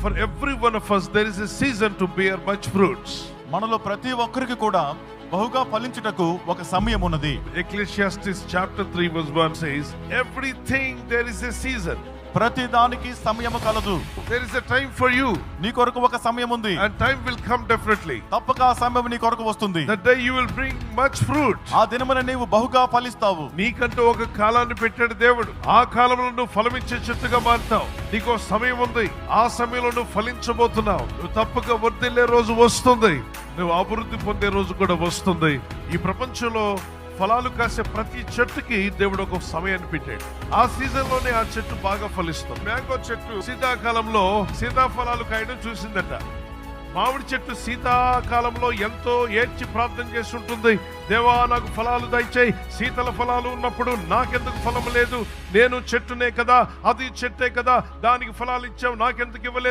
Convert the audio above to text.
For every one of us there is a season to bear much fruits. మనలో ప్రతి ఒక్కరికి కూడా బహుగా ఫలించుటకు ఒక సమయం ఉన్నది. Ecclesiastes chapter 3 verse 1 says, everything there is a season. ప్రతి దానికి సమయము కలదు. There is a time for you. నీ కొరకు ఒక సమయం ఉంది. And time will come definitely. తప్పక ఆ సమయం నీ కొరకు వస్తుంది. That day you will bring much fruit. ఆ దినమున నీవు బహుగా ఫలిస్తావు. నీకంటూ ఒక కాలాన్ని పెట్టాడు దేవుడు. ఆ కాలంలో నువ్వు ఫలమిచ్చే చెట్టుగా మారుతావు. నీకో సమయం ఉంది. ఆ సమయంలో నువ్వు ఫలించబోతున్నావు. నువ్వు తప్పక వర్ధిల్లే రోజు వస్తుంది. నువ్వు అభివృద్ధి పొందే రోజు కూడా వస్తుంది. ఈ ప్రపంచంలో ఫలాలు కాసే ప్రతి చెట్టుకి దేవుడు ఒక సమయాన్ని పెట్టాడు. ఆ సీజన్ లోనే ఆ చెట్టు బాగా ఫలిస్తుంది. మ్యాంగో చెట్టు శీతాకాలంలో సీతాఫలాలు కాయడం చూసిందట. మామిడి చెట్టు శీతాకాలంలో ఎంతో ఏడ్చి ప్రార్థన చేసి ఉంటుంది. దేవా నాకు ఫలాలు దయచేయి, శీతల ఫలాలు ఉన్నప్పుడు నాకెందుకు ఫలం లేదు, నేను చెట్టునే కదా, అది చెట్టే కదా, దానికి ఫలాలు ఇచ్చావు, నాకెందుకు ఇవ్వలేదు.